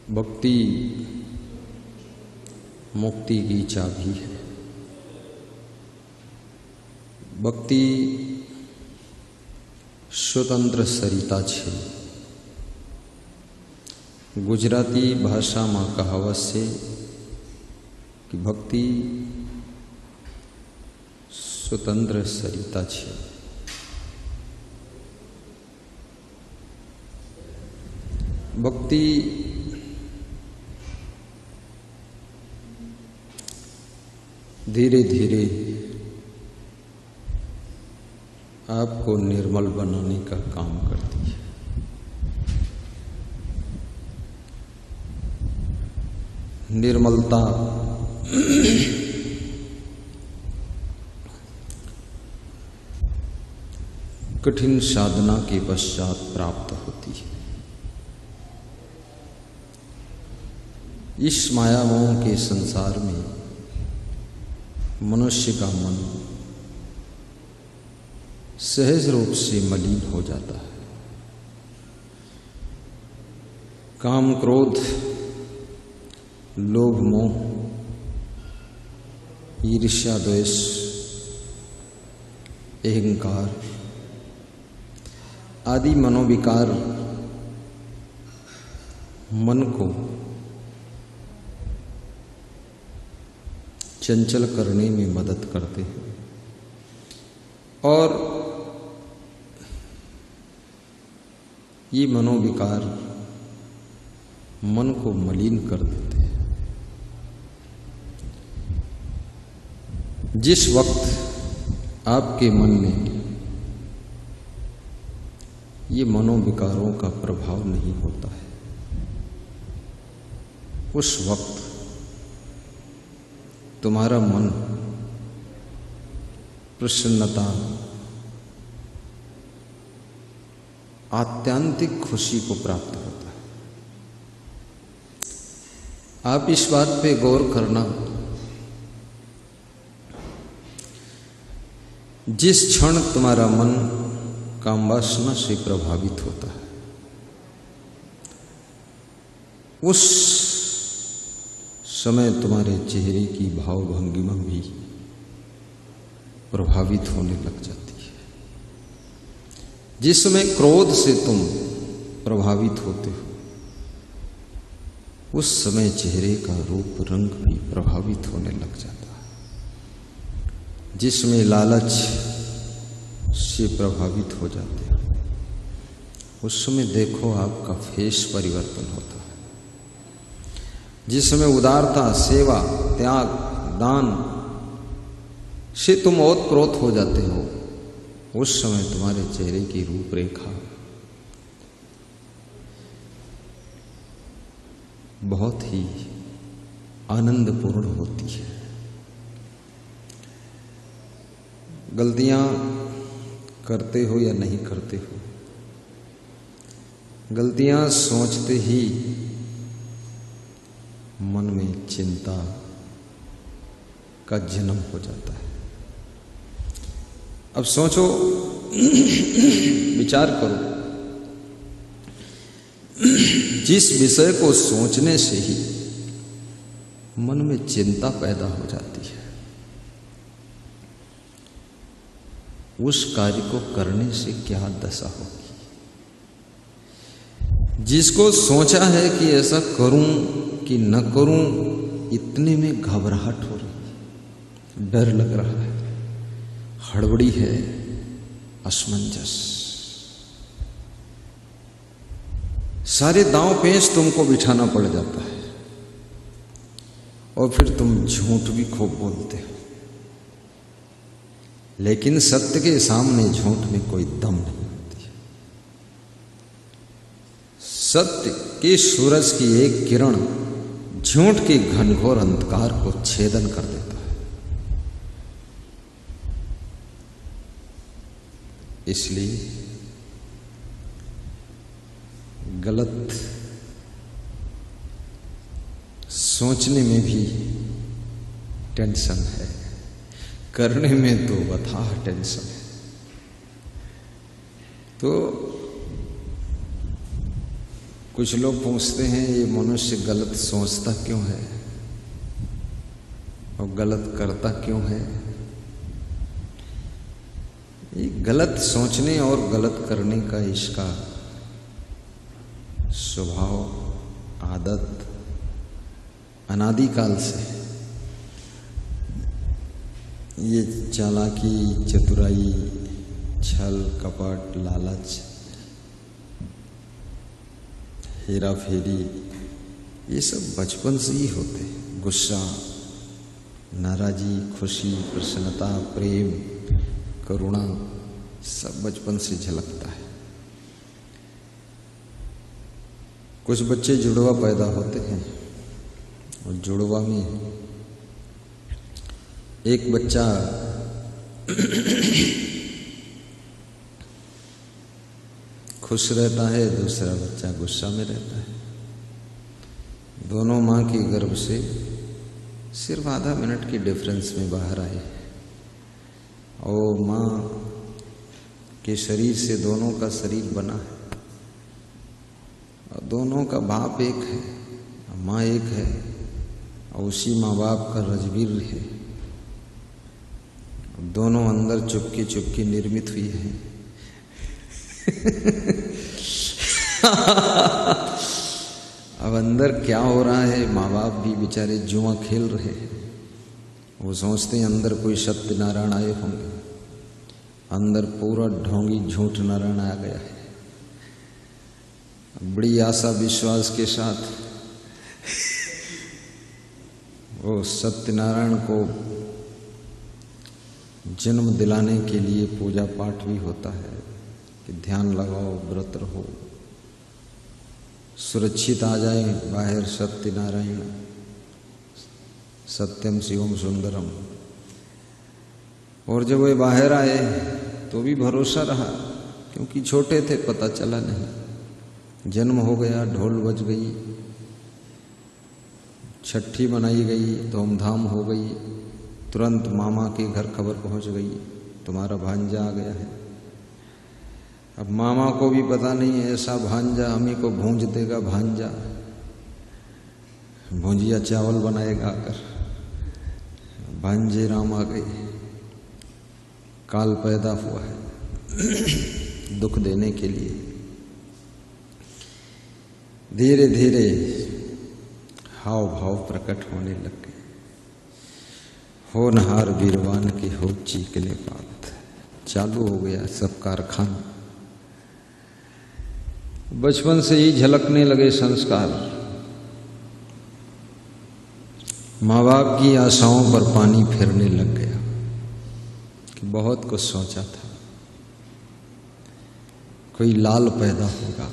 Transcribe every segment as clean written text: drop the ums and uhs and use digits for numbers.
भक्ति मुक्ति की चाबी है। भक्ति स्वतंत्र सरिता छे। गुजराती भाषा में कहावत से कि भक्ति स्वतंत्र सरिता छे। भक्ति धीरे धीरे आपको निर्मल बनाने का काम करती है। निर्मलता कठिन साधना के पश्चात प्राप्त होती है। इस मायामोह के संसार में मनुष्य का मन सहज रूप से मलिन हो जाता है। काम, क्रोध, लोभ, मोह, ईर्ष्या, द्वेष, अहंकार आदि मनोविकार मन को चंचल करने में मदद करते हैं और ये मनोविकार मन को मलिन कर देते हैं। जिस वक्त आपके मन में ये मनोविकारों का प्रभाव नहीं होता है, उस वक्त तुम्हारा मन प्रसन्नता, आत्यंतिक खुशी को प्राप्त होता है। आप इस बात पे गौर करना, जिस क्षण तुम्हारा मन कामवासना से प्रभावित होता है, उस समय तुम्हारे चेहरे की भावभंगिमा भी प्रभावित होने लग जाती है। जिस समय क्रोध से तुम प्रभावित होते हो, उस समय चेहरे का रूप रंग भी प्रभावित होने लग जाता है। जिसमें लालच से प्रभावित हो जाते हो, उस समय देखो आपका फेस परिवर्तन होता है। जिसमें उदारता, सेवा, त्याग, दान से तुम ओतप्रोत हो जाते हो, उस समय तुम्हारे चेहरे की रूपरेखा बहुत ही आनंदपूर्ण होती है। गलतियां करते हो या नहीं करते हो, गलतियां सोचते ही मन में चिंता का जन्म हो जाता है। अब सोचो, विचार करो, जिस विषय को सोचने से ही मन में चिंता पैदा हो जाती है, उस कार्य को करने से क्या दशा होगी। जिसको सोचा है कि ऐसा करूं कि न करूं, इतने में घबराहट हो रही है, डर लग रहा है, हड़बड़ी है, असमंजस, सारे दांव पेच तुमको बिठाना पड़ जाता है और फिर तुम झूठ भी खूब बोलते हो। लेकिन सत्य के सामने झूठ में कोई दम नहीं होती है। सत्य के सूरज की एक किरण झूठ के घनघोर अंधकार को छेदन कर देता है। इसलिए गलत सोचने में भी टेंशन है, करने में तो अथाह टेंशन है। तो कुछ लोग पूछते हैं ये मनुष्य गलत सोचता क्यों है और गलत करता क्यों है। ये गलत सोचने और गलत करने का इसका स्वभाव, आदत अनादिकाल से। ये चालाकी, चतुराई, छल कपट, लालच, हेरा फेरी, ये सब बचपन से ही होते। गुस्सा, नाराजी, खुशी, प्रसन्नता, प्रेम, करुणा, सब बचपन से झलकता है। कुछ बच्चे जुड़वा पैदा होते हैं और जुड़वा में एक बच्चा खुश रहता है, दूसरा बच्चा गुस्सा में रहता है। दोनों माँ के गर्भ से सिर्फ आधा मिनट की डिफरेंस में बाहर आए और माँ के शरीर से दोनों का शरीर बना है और दोनों का बाप एक है, माँ एक है और उसी माँ बाप का रजबीर है। दोनों अंदर चुपके चुपके निर्मित हुई है। अब अंदर क्या हो रहा है, माँ बाप भी बेचारे जुआ खेल रहे हैं। वो सोचते हैं अंदर कोई सत्यनारायण आए होंगे, अंदर पूरा ढोंगी झूठ नारायण आ गया है। बड़ी आशा विश्वास के साथ वो सत्यनारायण को जन्म दिलाने के लिए पूजा पाठ भी होता है कि ध्यान लगाओ, व्रत रहो, सुरक्षित आ जाए बाहर सत्यनारायण, सत्यम शिवम सुंदरम। और जब वे बाहर आए तो भी भरोसा रहा, क्योंकि छोटे थे, पता चला नहीं। जन्म हो गया, ढोल बज गई, छठी मनाई गई, धूमधाम हो गई, तुरंत मामा के घर खबर पहुंच गई, तुम्हारा भांजा आ गया है। अब मामा को भी पता नहीं है, ऐसा भांजा हमें को भूंज देगा, भांजा भुंजिया चावल बनाएगा आकर। भांजे राम आ गए, काल पैदा हुआ है दुख देने के लिए। धीरे धीरे हाव भाव प्रकट होने लग गए। होनहार वीरवान की हो चीकने बात, चालू हो गया सब कारखाना। बचपन से ही झलकने लगे संस्कार। माँ बाप की आशाओं पर पानी फिरने लग गया कि बहुत कुछ सोचा था, कोई लाल पैदा होगा।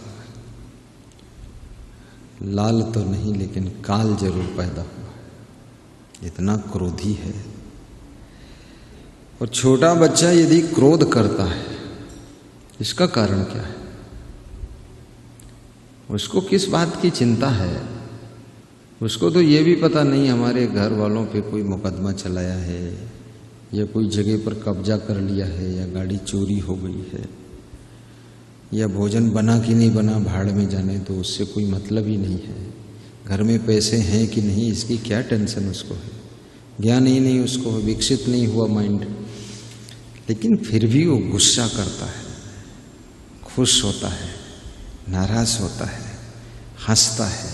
लाल तो नहीं लेकिन काल जरूर पैदा हुआ। इतना क्रोधी है। और छोटा बच्चा यदि क्रोध करता है, इसका कारण क्या है? उसको किस बात की चिंता है? उसको तो ये भी पता नहीं हमारे घर वालों पे कोई मुकदमा चलाया है, या कोई जगह पर कब्जा कर लिया है, या गाड़ी चोरी हो गई है, या भोजन बना कि नहीं बना, भाड़ में जाने तो उससे कोई मतलब ही नहीं है। घर में पैसे हैं कि नहीं, इसकी क्या टेंशन उसको है। ज्ञान ही नहीं उसको, विकसित नहीं हुआ माइंड। लेकिन फिर भी वो गुस्सा करता है, खुश होता है, नाराज होता है, हंसता है,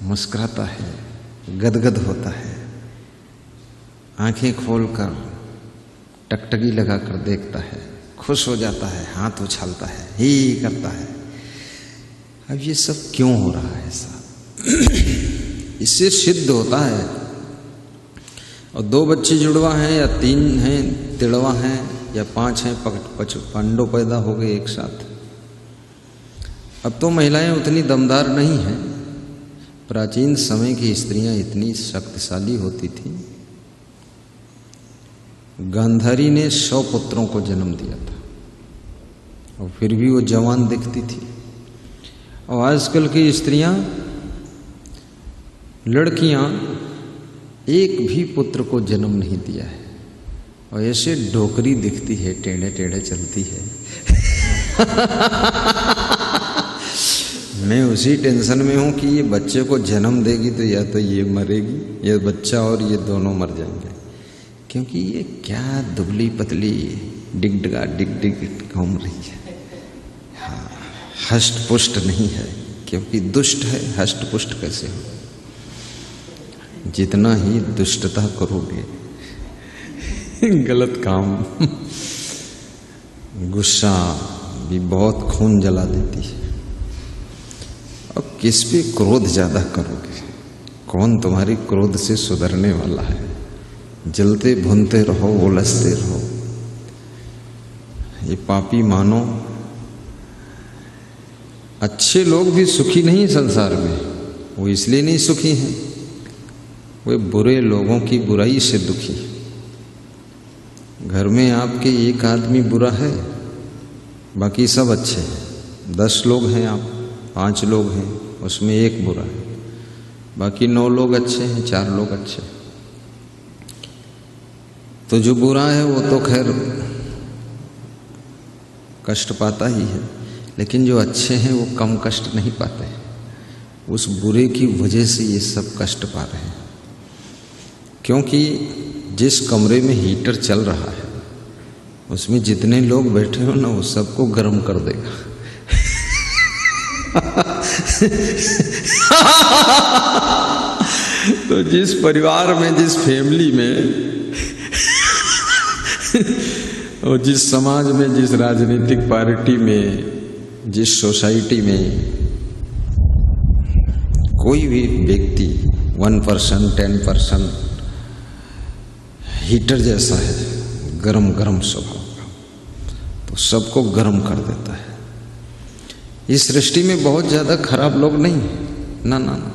मुस्कुराता है, गदगद होता है, आंखें खोलकर टकटकी लगाकर देखता है, खुश हो जाता है, हाथ उछालता है, ही करता है। अब ये सब क्यों हो रहा है साहब? इससे सिद्ध होता है। और 2 बच्चे जुड़वा हैं या 3 हैं तिड़वा हैं या 5 हैं पांडव पैदा हो गए एक साथ। अब तो महिलाएं उतनी दमदार नहीं हैं। प्राचीन समय की स्त्रियां इतनी शक्तिशाली होती थी। गांधारी ने 100 पुत्रों को जन्म दिया था और फिर भी वो जवान दिखती थी। और आजकल की स्त्रियां, लड़कियां एक भी पुत्र को जन्म नहीं दिया है और ऐसे डोकरी दिखती है, टेढ़े टेढ़े चलती है। मैं उसी टेंशन में हूं कि ये बच्चे को जन्म देगी तो या तो ये मरेगी, ये बच्चा और ये दोनों मर जाएंगे, क्योंकि ये क्या दुबली पतली डिगडगा डिग डिग घूम रही है। हाँ, हष्ट पुष्ट नहीं है, क्योंकि दुष्ट है, हष्ट पुष्ट कैसे हो? जितना ही दुष्टता करोगे, गलत काम, गुस्सा भी बहुत खून जला देती है। और किस पे क्रोध ज्यादा करोगे? कौन तुम्हारी क्रोध से सुधरने वाला है? जलते भुनते रहो, उलझते रहो। ये पापी मानो, अच्छे लोग भी सुखी नहीं संसार में, वो इसलिए नहीं सुखी हैं, वे बुरे लोगों की बुराई से दुखी। घर में आपके एक आदमी बुरा है, बाकी सब अच्छे हैं। 10 लोग हैं, आप 5 लोग हैं, उसमें एक बुरा है, बाकी 9 लोग अच्छे हैं, 4 लोग अच्छे हैं। तो जो बुरा है वो तो खैर कष्ट पाता ही है, लेकिन जो अच्छे हैं वो कम कष्ट नहीं पाते। उस बुरे की वजह से ये सब कष्ट पा रहे हैं, क्योंकि जिस कमरे में हीटर चल रहा है उसमें जितने लोग बैठे हो ना, वो सबको गर्म कर देगा। तो जिस परिवार में, जिस फैमिली में और जिस समाज में, जिस राजनीतिक पार्टी में, जिस सोसाइटी में कोई भी व्यक्ति 1%, 10% हीटर जैसा है, गरम गरम स्वभाव का, तो सबको गर्म कर देता है। इस सृष्टि में बहुत ज्यादा खराब लोग नहीं, ना ना ना,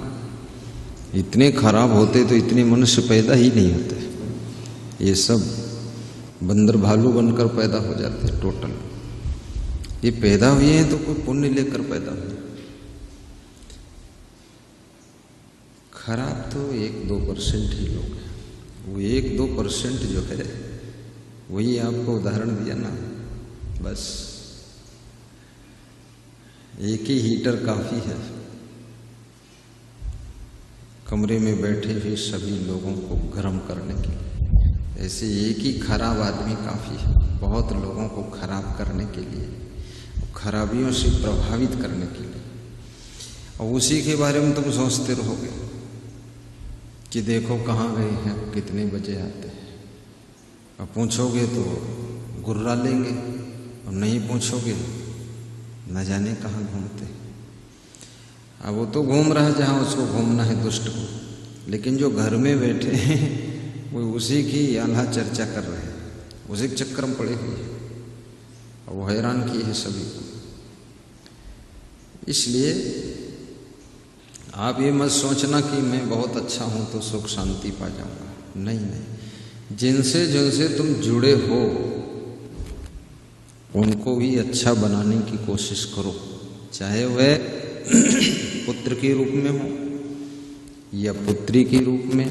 इतने खराब होते तो इतने मनुष्य पैदा ही नहीं होते। ये सब बंदर भालू बनकर पैदा हो जाते हैं टोटल। ये पैदा हुए हैं तो कोई पुण्य लेकर पैदा हुए। खराब तो 1-2% ही लोग हैं। वो 1-2% जो है वही आपको उदाहरण दिया ना, बस एक ही हीटर काफी है कमरे में बैठे हुए सभी लोगों को गर्म करने के लिए। ऐसे एक ही खराब आदमी काफी है बहुत लोगों को खराब करने के लिए, खराबियों से प्रभावित करने के लिए। और उसी के बारे में तुम सोचते रहोगे कि देखो कहाँ गए हैं, कितने बजे आते हैं। और पूछोगे तो गुर्रा लेंगे, और नहीं पूछोगे न जाने कहाँ घूमते। अब वो तो घूम रहा है जहाँ उसको घूमना है, दुष्ट को, लेकिन जो घर में बैठे हैं वो उसी की आल्हा चर्चा कर रहे हैं, उसी के चक्कर में पड़े हुए हैं, और वो हैरान किए हैं सभी को। इसलिए आप ये मत सोचना कि मैं बहुत अच्छा हूं तो सुख शांति पा जाऊंगा। नहीं नहीं, जिनसे जिनसे तुम जुड़े हो उनको भी अच्छा बनाने की कोशिश करो, चाहे वह पुत्र के रूप में हो या पुत्री के रूप में,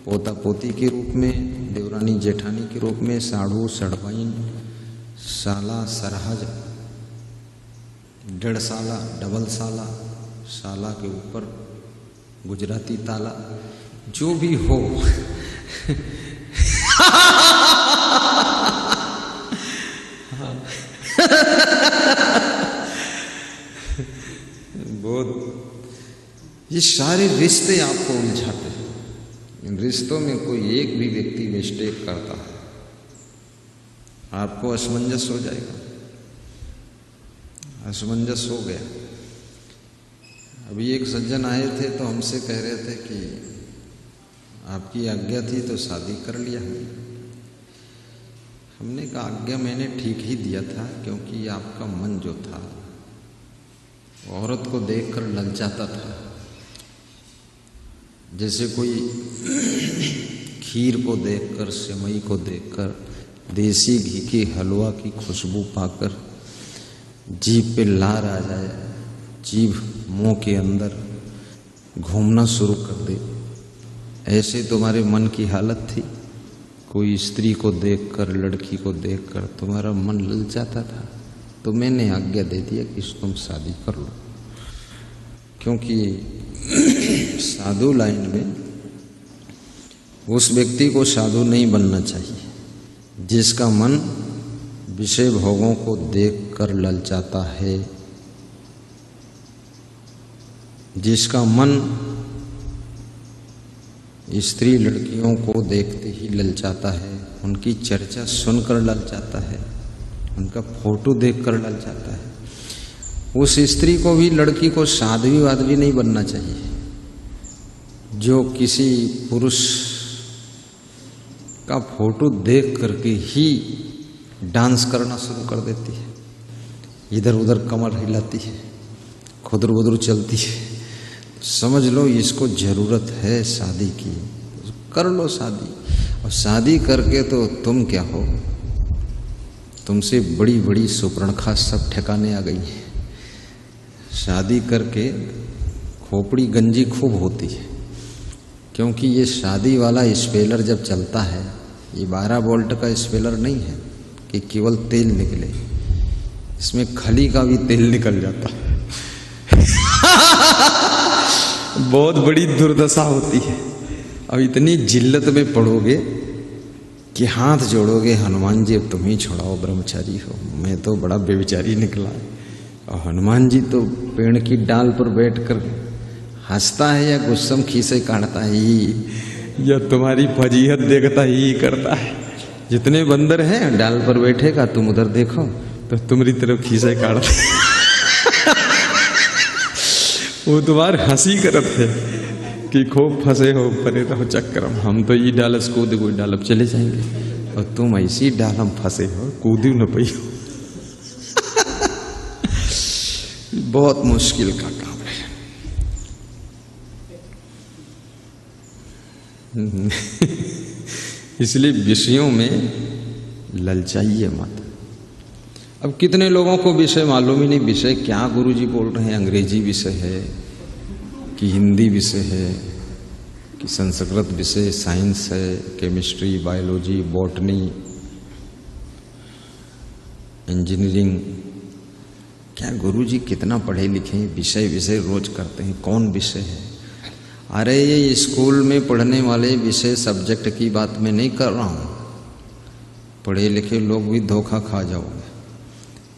पोता पोती के रूप में, देवरानी जेठानी के रूप में, साढ़ू सड़वाइन, साला सरहज, 1.5 साला, डबल साला, साला के ऊपर गुजराती ताला, जो भी हो। बहुत ये सारे रिश्ते आपको उलझाते हैं। इन रिश्तों में कोई एक भी व्यक्ति मिस्टेक करता है, आपको असमंजस हो जाएगा। असमंजस हो गया। अभी एक सज्जन आए थे तो हमसे कह रहे थे कि आपकी आज्ञा थी तो शादी कर लिया हमने कहा आज्ञा मैंने ठीक ही दिया था, क्योंकि आपका मन जो था औरत को देखकर ललचाता था। जैसे कोई खीर को देखकर, सेवई को देखकर, देसी घी के हलवा की खुशबू पाकर जीभ पे लार आ जाए, जीभ मुंह के अंदर घूमना शुरू कर दे, ऐसे तुम्हारे मन की हालत थी। कोई स्त्री को देखकर, लड़की को देखकर तुम्हारा मन ललचाता था, तो मैंने आज्ञा दे दिया कि तुम शादी कर लो। क्योंकि साधु लाइन में उस व्यक्ति को साधु नहीं बनना चाहिए जिसका मन विषय भोगों को देखकर ललचाता है, जिसका मन स्त्री लड़कियों को देखते ही ललचाता है, उनकी चर्चा सुनकर ललचाता है, उनका फोटो देखकर ललचाता है। उस स्त्री को भी, लड़की को साध्वी वाध्वी नहीं बनना चाहिए जो किसी पुरुष का फोटो देख करके ही डांस करना शुरू कर देती है, इधर उधर कमर हिलाती है, खुदर बुदर चलती है। समझ लो इसको जरूरत है शादी की, कर लो शादी। और शादी करके तो तुम क्या हो, तुमसे बड़ी बड़ी सुपर्णखा सब ठिकाने आ गई है। शादी करके खोपड़ी गंजी खूब होती है, क्योंकि ये शादी वाला स्पेलर जब चलता है, ये 12 वोल्ट का स्पेलर नहीं है कि केवल तेल निकले, इसमें खली का भी तेल निकल जाता है। बहुत बड़ी दुर्दशा होती है। अब इतनी जिल्लत में पड़ोगे कि हाथ जोड़ोगे, हनुमान जी अब तुम ही छोड़ाओ, ब्रह्मचारी हो, मैं तो बड़ा बेविचारी निकला। और हनुमान जी तो पेड़ की डाल पर बैठकर हंसता है या गुस्सम खीसे काटता है ही, या तुम्हारी फजीहत देखता ही करता है। जितने बंदर हैं डाल पर बैठेगा, तुम उधर देखो तो तुम्हारी तरफ खीसे काटते वो तुम्हार हंसी करत है कि खूब फंसे हो, परे रहो चक्कर में, हम तो ये डालस कूद कोई डालब चले जाएंगे, और तुम ऐसी डालम फंसे हो, कूदी न पई हो। बहुत मुश्किल का काम है। इसलिए विषयों में ललचाइए मत। अब कितने लोगों को विषय मालूम ही नहीं, विषय क्या गुरुजी बोल रहे हैं, अंग्रेजी विषय है कि हिंदी विषय है कि संस्कृत विषय, साइंस है, केमिस्ट्री, बायोलॉजी, बॉटनी, इंजीनियरिंग। क्या गुरुजी कितना पढ़े लिखे, विषय विषय रोज करते हैं, कौन विषय है? अरे ये स्कूल में पढ़ने वाले विषय सब्जेक्ट की बात मैं नहीं कर रहा हूँ, पढ़े लिखे लोग भी धोखा खा जाओगे।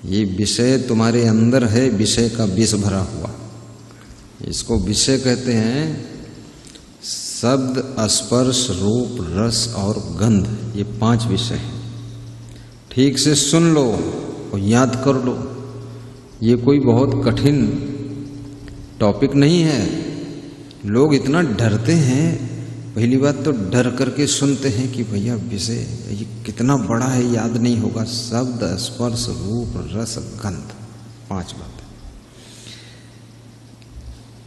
ये विषय तुम्हारे अंदर है, विषय का विष भरा हुआ, इसको विषय कहते हैं। शब्द, स्पर्श, रूप, रस और गंध, ये 5 विषय हैं। ठीक से सुन लो और याद कर लो। ये कोई बहुत कठिन टॉपिक नहीं है। लोग इतना डरते हैं, पहली बात तो डर करके सुनते हैं कि भैया विषय ये कितना बड़ा है, याद नहीं होगा। शब्द, स्पर्श, रूप, रस, गंध, 5 बातें।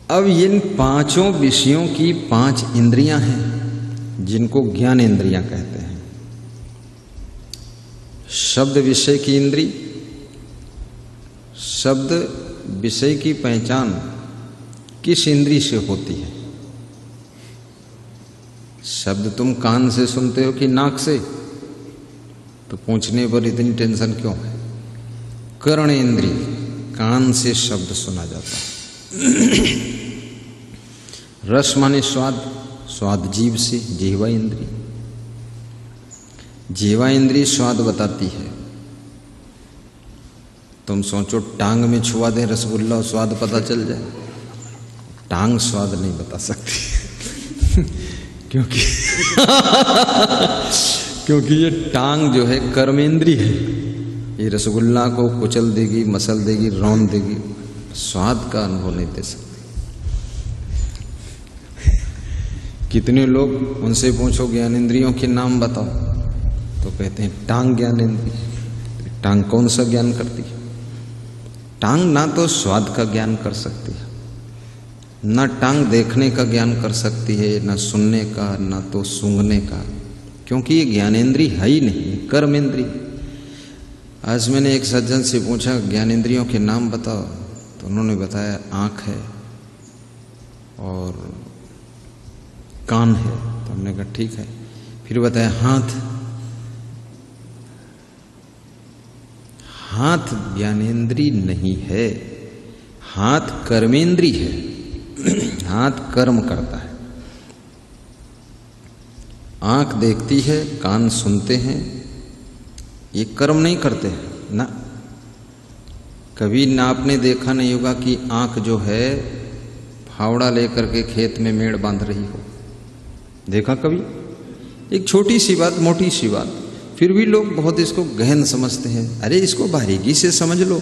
अब इन 5 विषयों की 5 इंद्रियां हैं जिनको ज्ञान इंद्रियां कहते हैं। शब्द विषय की इंद्री, शब्द विषय की पहचान किस इंद्री से होती है? शब्द तुम कान से सुनते हो कि नाक से? तो पूछने पर इतनी टेंशन क्यों है? कर्ण इंद्री, कान से शब्द सुना जाता है। रस माने स्वाद, स्वाद जीव से, जीवा इंद्री। जीवा इंद्री स्वाद बताती है। तुम सोचो टांग में छुआ दें रसगुल्ला और स्वाद पता चल जाए, टांग स्वाद नहीं बता सकती। क्योंकि ये टांग जो है कर्मेंद्री है, ये रसगुल्ला को कुचल देगी, मसल देगी, रौंद देगी, स्वाद का अनुभव नहीं दे सकती। कितने लोग उनसे पूछो ज्ञानेंद्रियों के नाम बताओ तो कहते हैं टांग ज्ञानेंद्रिय। टांग कौन सा ज्ञान करती है? टांग ना तो स्वाद का ज्ञान कर सकती है, ना टांग देखने का ज्ञान कर सकती है, ना सुनने का, ना तो सूंघने का, क्योंकि ये ज्ञानेंद्री है ही नहीं, कर्मेंद्री। आज मैंने एक सज्जन से पूछा ज्ञानेंद्रियों के नाम बताओ, तो उन्होंने बताया आँख है और कान है। तो हमने कहा ठीक है। फिर बताया हाथ। हाथ ज्ञानेंद्री नहीं है, हाथ कर्मेंद्री है। हाथ कर्म करता है, आंख देखती है, कान सुनते हैं, ये कर्म नहीं करते हैं ना। कभी ना आपने देखा नहीं होगा कि आंख जो है फावड़ा लेकर के खेत में मेड़ बांध रही हो, देखा कभी? एक छोटी सी बात, मोटी सी बात, फिर भी लोग बहुत इसको गहन समझते हैं। अरे इसको बारीकी से समझ लो,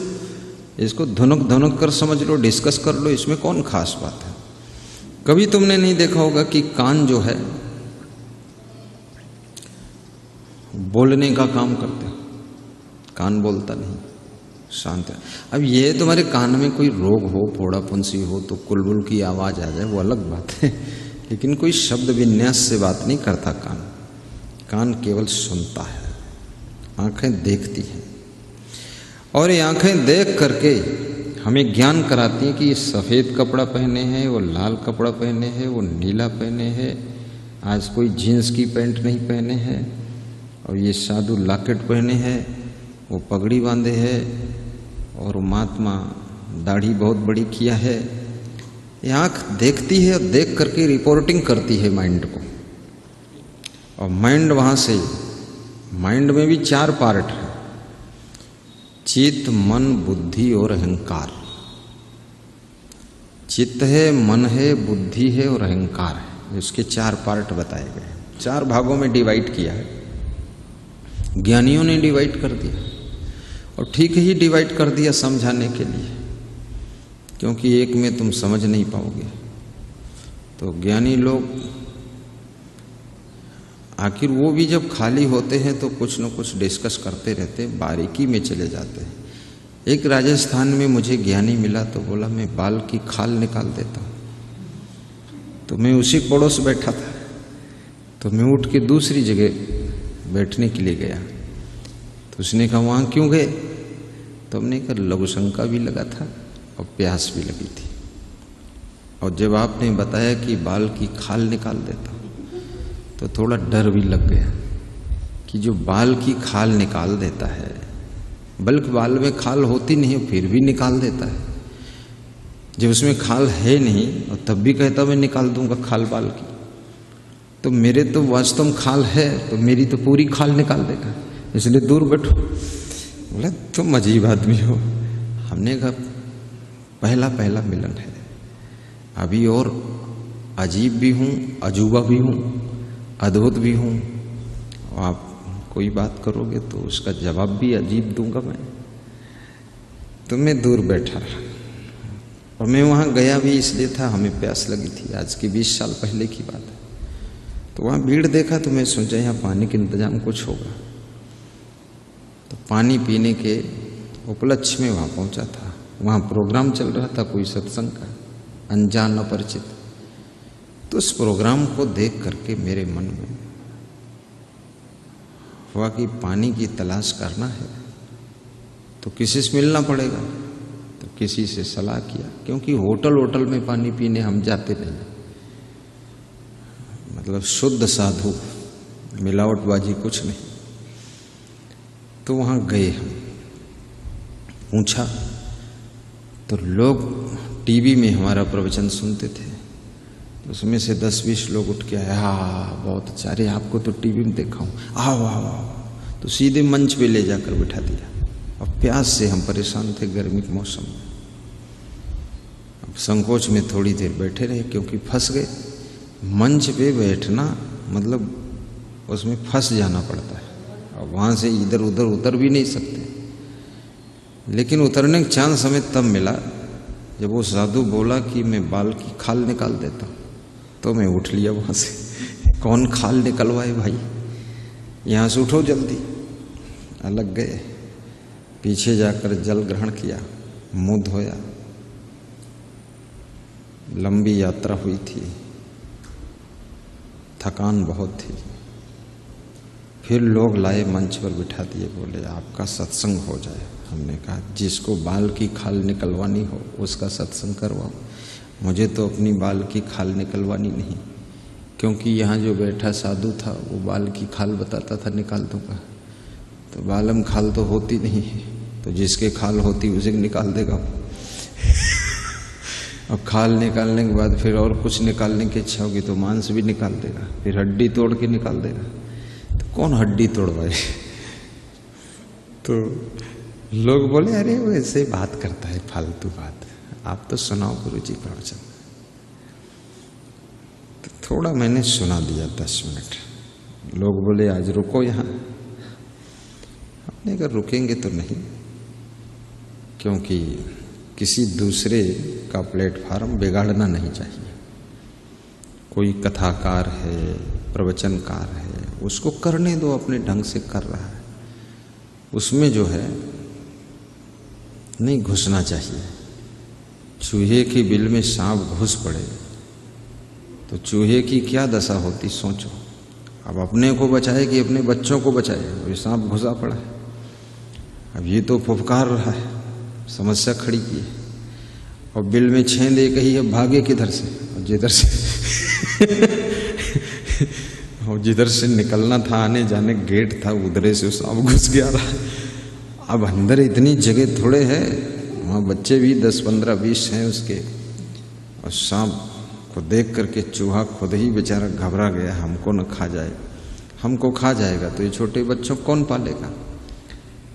इसको धुनक धुनक कर समझ लो, डिस्कस कर लो, इसमें कौन खास बात है। कभी तुमने नहीं देखा होगा कि कान जो है बोलने का काम करते हैं, कान बोलता नहीं, शांत है। अब ये तुम्हारे कान में कोई रोग हो, फोड़ा फुंसी हो तो कुलबुल की आवाज़ आ जाए, वो अलग बात है, लेकिन कोई शब्द विन्यास से बात नहीं करता कान। कान केवल सुनता है, आंखें देखती हैं, और ये आंखें देख करके हमें ज्ञान कराती हैं कि ये सफ़ेद कपड़ा पहने हैं, वो लाल कपड़ा पहने हैं, वो नीला पहने हैं, आज कोई जीन्स की पैंट नहीं पहने हैं, और ये साधु लॉकेट पहने हैं, वो पगड़ी बांधे है, और महात्मा दाढ़ी बहुत बड़ी किया है। ये आँख देखती है और देख करके रिपोर्टिंग करती है माइंड को, और माइंड वहाँ से, माइंड में भी 4 पार्ट है, चित्त, मन, बुद्धि और अहंकार। चित्त है, मन है, बुद्धि है और अहंकार है। इसके 4 पार्ट बताए गए, 4 भागों में डिवाइड किया है। ज्ञानियों ने डिवाइड कर दिया, और ठीक ही डिवाइड कर दिया समझाने के लिए, क्योंकि एक में तुम समझ नहीं पाओगे। तो ज्ञानी लोग आखिर वो भी जब खाली होते हैं तो कुछ न कुछ डिस्कस करते रहते, बारीकी में चले जाते हैं। एक राजस्थान में मुझे ज्ञानी मिला तो बोला मैं बाल की खाल निकाल देता हूँ। तो मैं उसी पड़ोस बैठा था, तो मैं उठ के दूसरी जगह बैठने के लिए गया। तो उसने कहा वहाँ क्यों गए? तो हमने कहा लघु शंका भी लगा था और प्यास भी लगी थी, और जब आपने बताया कि बाल की खाल निकाल देता हूँ तो थोड़ा डर भी लग गया कि जो बाल की खाल निकाल देता है, बल्कि बाल में खाल होती नहीं फिर भी निकाल देता है, जब उसमें खाल है नहीं और तब भी कहता मैं निकाल दूंगा खाल बाल की, तो मेरे तो वास्तव में खाल है, तो मेरी तो पूरी खाल निकाल देगा, इसलिए दूर बैठो। बोला तुम अजीब आदमी हो। हमने कहा पहला पहला मिलन है, अभी और अजीब भी हूँ, अजूबा भी हूँ, अद्भुत भी हूँ, और आप कोई बात करोगे तो उसका जवाब भी अजीब दूंगा मैं। तो मैं दूर बैठा रहा, और मैं वहाँ गया भी इसलिए था, हमें प्यास लगी थी, आज की 20 साल पहले की बात है। तो वहाँ भीड़ देखा तो मैं सोचा यहाँ पानी के इंतजाम कुछ होगा, तो पानी पीने के उपलक्ष्य में वहाँ पहुँचा था। वहाँ प्रोग्राम चल रहा था कोई सत्संग का, अनजान अपरिचित। तो उस प्रोग्राम को देख करके मेरे मन में हुआ कि पानी की तलाश करना है तो किसी से मिलना पड़ेगा। तो किसी से सलाह किया, क्योंकि होटल में पानी पीने हम जाते नहीं, मतलब शुद्ध साधु, मिलावटबाजी कुछ नहीं। तो वहाँ गए, हम पूछा तो लोग टीवी में हमारा प्रवचन सुनते थे, तो उसमें से 10-20 लोग उठ के आए, हाँ बहुत अच्छा, अरे आपको तो टीवी में देखा हूँ, आओ आओ आओ। तो सीधे मंच पे ले जाकर बिठा दिया। और प्यास से हम परेशान थे गर्मी के मौसम में। अब संकोच में थोड़ी देर बैठे रहे, क्योंकि फंस गए। मंच पे बैठना मतलब उसमें फंस जाना पड़ता है, और वहाँ से इधर उधर उतर भी नहीं सकते। लेकिन उतरने का चांस हमें तब मिला जब वो साधु बोला कि मैं बाल की खाल निकाल देता हूँ, तो मैं उठ लिया वहाँ से। कौन खाल निकलवाए भाई, यहाँ से उठो जल्दी। अलग गए, पीछे जाकर जल ग्रहण किया, मुँह धोया। लंबी यात्रा हुई थी, थकान बहुत थी। फिर लोग लाए, मंच पर बिठा दिए, बोले आपका सत्संग हो जाए। हमने कहा जिसको बाल की खाल निकलवानी हो उसका सत्संग करवाओ, मुझे तो अपनी बाल की खाल निकलवानी नहीं। क्योंकि यहाँ जो बैठा साधु था वो बाल की खाल बताता था निकाल दूंगा, तो बालम खाल तो होती नहीं है, तो जिसके खाल होती उसे निकाल देगा। और खाल निकालने के बाद फिर और कुछ निकालने की इच्छा होगी तो मांस भी निकाल देगा, फिर हड्डी तोड़ के निकाल देगा। तो कौन हड्डी तोड़वाए? तो लोग बोले अरे वो ऐसे बात करता है, फालतू बात, आप तो सुनाओ गुरुजी प्रवचन। तो थोड़ा मैंने सुना दिया 10 मिनट। लोग बोले आज रुको यहाँ। हमने अगर रुकेंगे तो नहीं, क्योंकि किसी दूसरे का प्लेटफार्म बिगाड़ना नहीं चाहिए। कोई कथाकार है, प्रवचनकार है, उसको करने दो, अपने ढंग से कर रहा है, उसमें जो है नहीं घुसना चाहिए। चूहे की बिल में सांप घुस पड़े तो चूहे की क्या दशा होती सोचो। अब अपने को बचाए कि अपने बच्चों को बचाए, ये सांप घुसा पड़ा है। अब ये तो फुफकार रहा है, समस्या खड़ी की है, और बिल में छेद एक ही है, भागे किधर से? और जिधर से निकलना था, आने जाने गेट था, उधरे से सांप घुस गया रहा। अब अंदर इतनी जगह थोड़े है, वहाँ बच्चे भी 10, 15, 20 हैं उसके, और सांप को देख करके चूहा खुद ही बेचारा घबरा गया, हमको न खा जाए। हमको खा जाएगा तो ये छोटे बच्चों कौन पालेगा,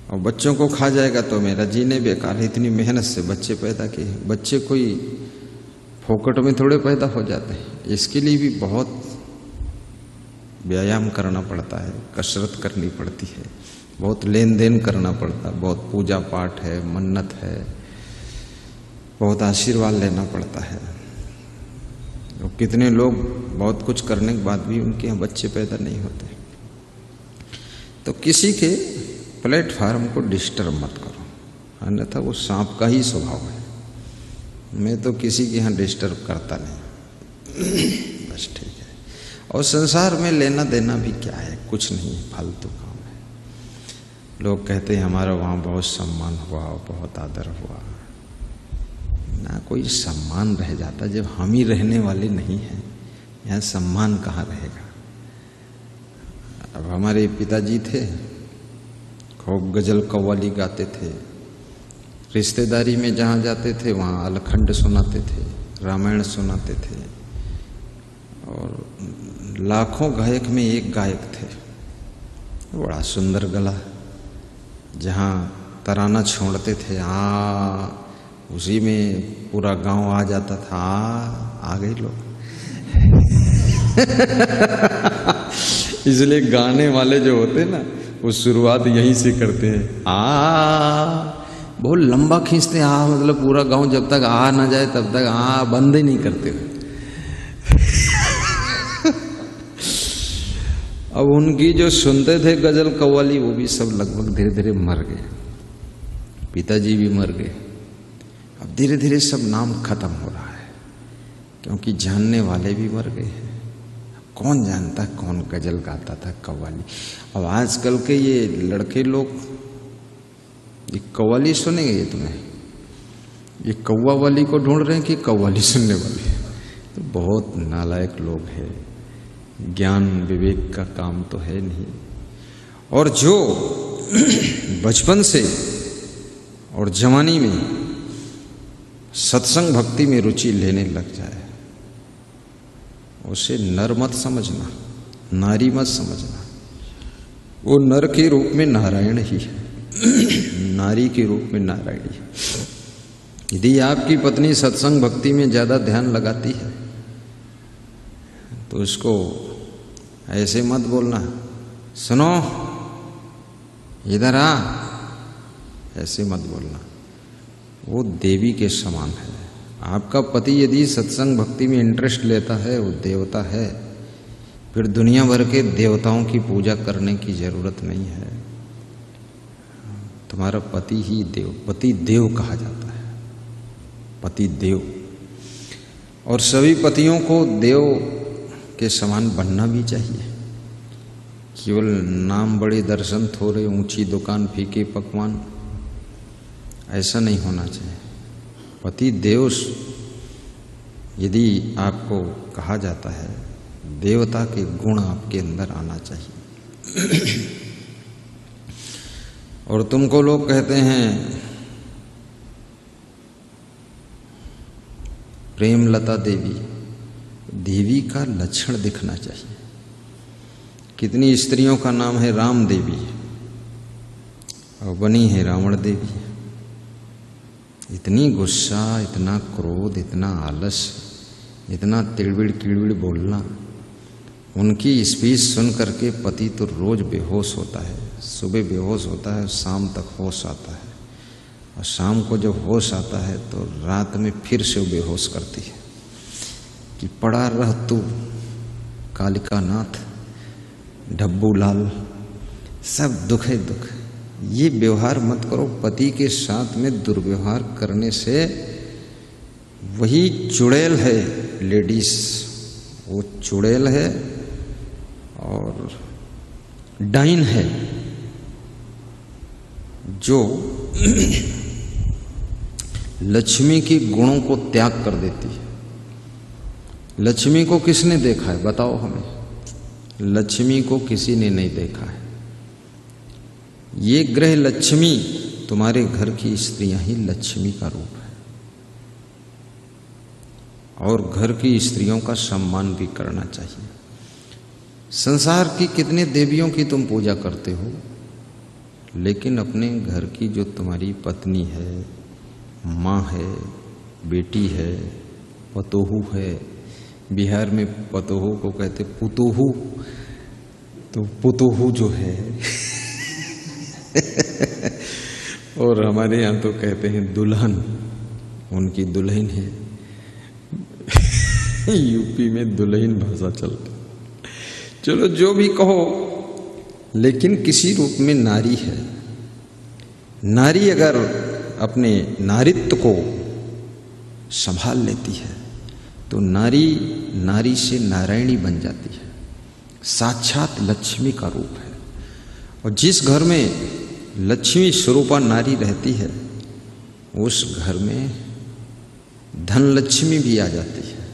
और बच्चों को खा जाएगा तो मेरा जीने बेकार है। इतनी मेहनत से बच्चे पैदा किए, बच्चे कोई फोकट में थोड़े पैदा हो जाते हैं, इसके लिए भी बहुत व्यायाम करना पड़ता है, कसरत करनी पड़ती है, बहुत लेन देन करना पड़ता है, बहुत पूजा पाठ है, मन्नत है, बहुत आशीर्वाद लेना पड़ता है। तो कितने लोग बहुत कुछ करने के बाद भी उनके यहाँ बच्चे पैदा नहीं होते। तो किसी के प्लेटफार्म को डिस्टर्ब मत करो, अन्यथा वो सांप का ही स्वभाव है। मैं तो किसी के यहाँ डिस्टर्ब करता नहीं, बस ठीक है। और संसार में लेना देना भी क्या है, कुछ नहीं, फालतू काम है। लोग कहते हैं हमारा वहाँ बहुत सम्मान हुआ, बहुत आदर हुआ। ना कोई सम्मान रह जाता जब हम ही रहने वाले नहीं हैं, यहाँ सम्मान कहाँ रहेगा। अब हमारे पिताजी थे, खूब गजल कव्वाली गाते थे, रिश्तेदारी में जहाँ जाते थे वहाँ अलखंड सुनाते थे, रामायण सुनाते थे, और लाखों गायक में एक गायक थे, बड़ा सुंदर गला, जहाँ तराना छोड़ते थे उसी में पूरा गांव आ जाता था, आ गए लोग। इसलिए गाने वाले जो होते हैं ना, वो शुरुआत यहीं से करते हैं, बहुत लंबा खींचते हैं, मतलब पूरा गांव जब तक आ ना जाए तब तक बंद ही नहीं करते। अब उनकी जो सुनते थे गजल कव्वाली, वो भी सब लगभग धीरे धीरे मर गए, पिताजी भी मर गए। अब धीरे धीरे सब नाम खत्म हो रहा है, क्योंकि जानने वाले भी मर गए हैं। कौन जानता कौन गजल गाता था, कव्वाली। अब आजकल के ये लड़के लोग ये कव्वाली सुनेंगे, ये तुम्हें ये कौवा वाली को ढूंढ रहे हैं कि कव्वाली सुनने वाले। तो बहुत नालायक लोग हैं, ज्ञान विवेक का काम तो है नहीं। और जो बचपन से और जवानी में सत्संग भक्ति में रुचि लेने लग जाए, उसे नर मत समझना, नारी मत समझना। वो नर के रूप में नारायण ही है, नारी के रूप में नारायण ही है। यदि आपकी पत्नी सत्संग भक्ति में ज्यादा ध्यान लगाती है तो उसको ऐसे मत बोलना, सुनो इधर आ, ऐसे मत बोलना। वो देवी के समान है। आपका पति यदि सत्संग भक्ति में इंटरेस्ट लेता है, वो देवता है, फिर दुनिया भर के देवताओं की पूजा करने की जरूरत नहीं है। तुम्हारा पति ही देव, पति देव कहा जाता है, पति देव। और सभी पतियों को देव के समान बनना भी चाहिए। केवल नाम बड़े दर्शन थोड़े, ऊंची दुकान फीके पकवान, ऐसा नहीं होना चाहिए। पति देव यदि आपको कहा जाता है, देवता के गुण आपके अंदर आना चाहिए। और तुमको लोग कहते हैं प्रेमलता देवी, देवी का लक्षण दिखना चाहिए। कितनी स्त्रियों का नाम है राम देवी और बनी है रावण देवी। इतनी गुस्सा, इतना क्रोध, इतना आलस, इतना तिड़बिड़ किड़बिड़ बोलना। उनकी स्पीच सुन करके पति तो रोज बेहोश होता है, सुबह बेहोश होता है, शाम तक होश आता है, और शाम को जब होश आता है तो रात में फिर से वो बेहोश करती है कि पड़ा रह तू कालिका नाथ, डब्बू लाल, सब दुख है दुख। ये व्यवहार मत करो। पति के साथ में दुर्व्यवहार करने से वही चुड़ैल है लेडीज, वो चुड़ैल है और डाइन है जो लक्ष्मी के गुणों को त्याग कर देती है। लक्ष्मी को किसने देखा है बताओ हमें? लक्ष्मी को किसी ने नहीं देखा है। ये ग्रह लक्ष्मी, तुम्हारे घर की स्त्रियां ही लक्ष्मी का रूप है, और घर की स्त्रियों का सम्मान भी करना चाहिए। संसार की कितने देवियों की तुम पूजा करते हो, लेकिन अपने घर की जो तुम्हारी पत्नी है, माँ है, बेटी है, पतोहू है, बिहार में पतोहू को कहते पुतोहू, तो पुतोहू जो है और हमारे यहाँ तो कहते हैं दुल्हन, उनकी दुल्हन है यूपी में दुल्हन भाषा चलती। चलो जो भी कहो, लेकिन किसी रूप में नारी है। नारी अगर अपने नारित्व को संभाल लेती है तो नारी नारी से नारायणी बन जाती है, साक्षात लक्ष्मी का रूप है। और जिस घर में लक्ष्मी स्वरूपा नारी रहती है, उस घर में धन लक्ष्मी भी आ जाती है,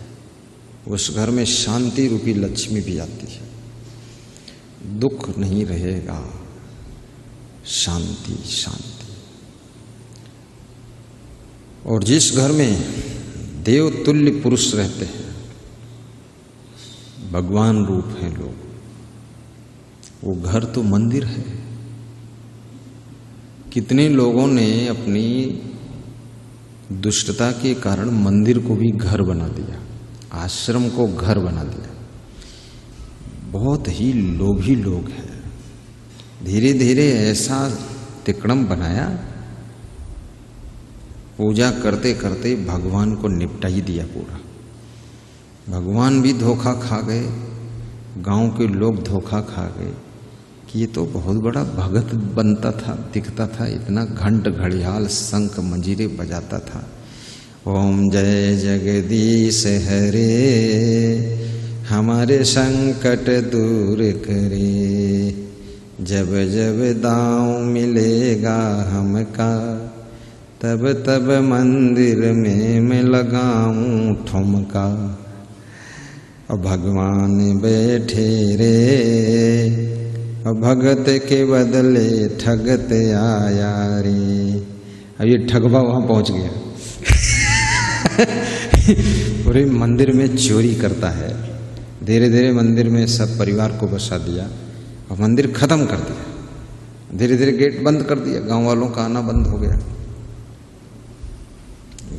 उस घर में शांति रूपी लक्ष्मी भी आती है। दुख नहीं रहेगा, शांति शांति। और जिस घर में देवतुल्य पुरुष रहते हैं, भगवान रूप हैं लोग, वो घर तो मंदिर है। कितने लोगों ने अपनी दुष्टता के कारण मंदिर को भी घर बना दिया, आश्रम को घर बना दिया। बहुत ही लोभी लोग हैं। धीरे धीरे ऐसा तिकड़म बनाया, पूजा करते करते भगवान को निपटा ही दिया पूरा। भगवान भी धोखा खा गए, गांव के लोग धोखा खा गए कि ये तो बहुत बड़ा भगत बनता था, दिखता था, इतना घंट घड़ियाल शंख मंजीरे बजाता था। ओम जय जगदीश हरे, हमारे संकट दूर करे, जब जब दांव मिलेगा हमका, तब तब मंदिर में मैं लगाऊं ठुमका। और भगवान बैठे रे, और भगत के बदले ठगत आया रे। अब ये ठगवा वहां पहुंच गया पूरे मंदिर में चोरी करता है। धीरे धीरे मंदिर में सब परिवार को बसा दिया और मंदिर खत्म कर दिया। धीरे धीरे गेट बंद कर दिया, गांव वालों का आना बंद हो गया।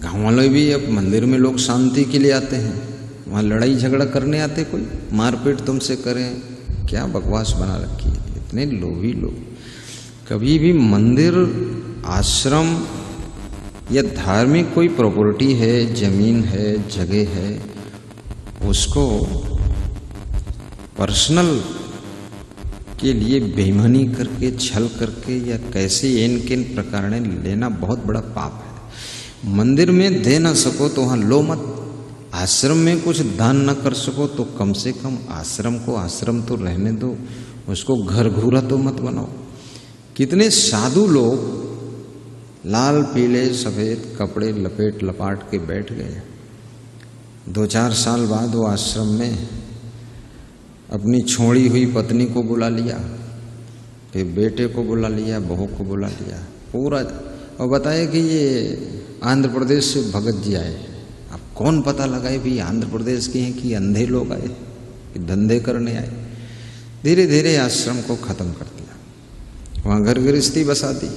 गांव वाले भी अब मंदिर में लोग शांति के लिए आते हैं, वहाँ लड़ाई झगड़ा करने आते, कोई मारपीट तुमसे करें, क्या बकवास बना रखी है इतने लोभी लोग। कभी भी मंदिर, आश्रम या धार्मिक कोई प्रॉपर्टी है, जमीन है, जगह है, उसको पर्सनल के लिए बेईमानी करके, छल करके या कैसे इनके प्रकार लेना बहुत बड़ा पाप है। मंदिर में दे ना सको तो वहाँ लो मत। आश्रम में कुछ दान न कर सको तो कम से कम आश्रम को आश्रम तो रहने दो, उसको घर घूरा तो मत बनाओ। कितने साधु लोग लाल पीले सफ़ेद कपड़े लपेट लपाट के बैठ गए। 2-4 साल बाद वो आश्रम में अपनी छोड़ी हुई पत्नी को बुला लिया, फिर बेटे को बुला लिया, बहू को बुला लिया पूरा, और बताया कि ये आंध्र प्रदेश से भगत जी आए हैं, आप कौन पता लगाए भी आंध्र प्रदेश के हैं कि अंधे लोग आए कि धंधे करने आए। धीरे धीरे आश्रम को खत्म कर दिया, वहाँ घर गृहस्थी बसा दी,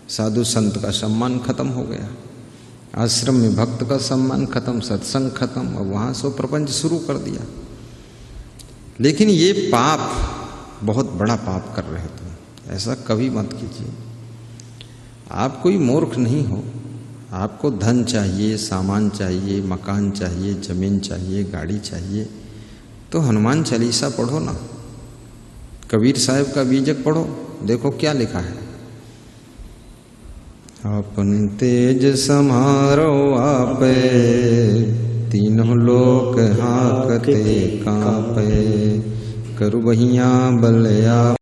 साधु संत का सम्मान खत्म हो गया, आश्रम में भक्त का सम्मान खत्म, सत्संग खत्म, और वहाँ से प्रपंच शुरू कर दिया। लेकिन ये पाप, बहुत बड़ा पाप कर रहे तुम, ऐसा कभी मत कीजिए। आप कोई मूर्ख नहीं हो, आपको धन चाहिए, सामान चाहिए, मकान चाहिए, जमीन चाहिए, गाड़ी चाहिए, तो हनुमान चालीसा पढ़ो ना, कबीर साहब का बीजक पढ़ो, देखो क्या लिखा है। अपन तेज समारो आपे, तीनों लोक हाकते कांपे, करु बहिया बलया।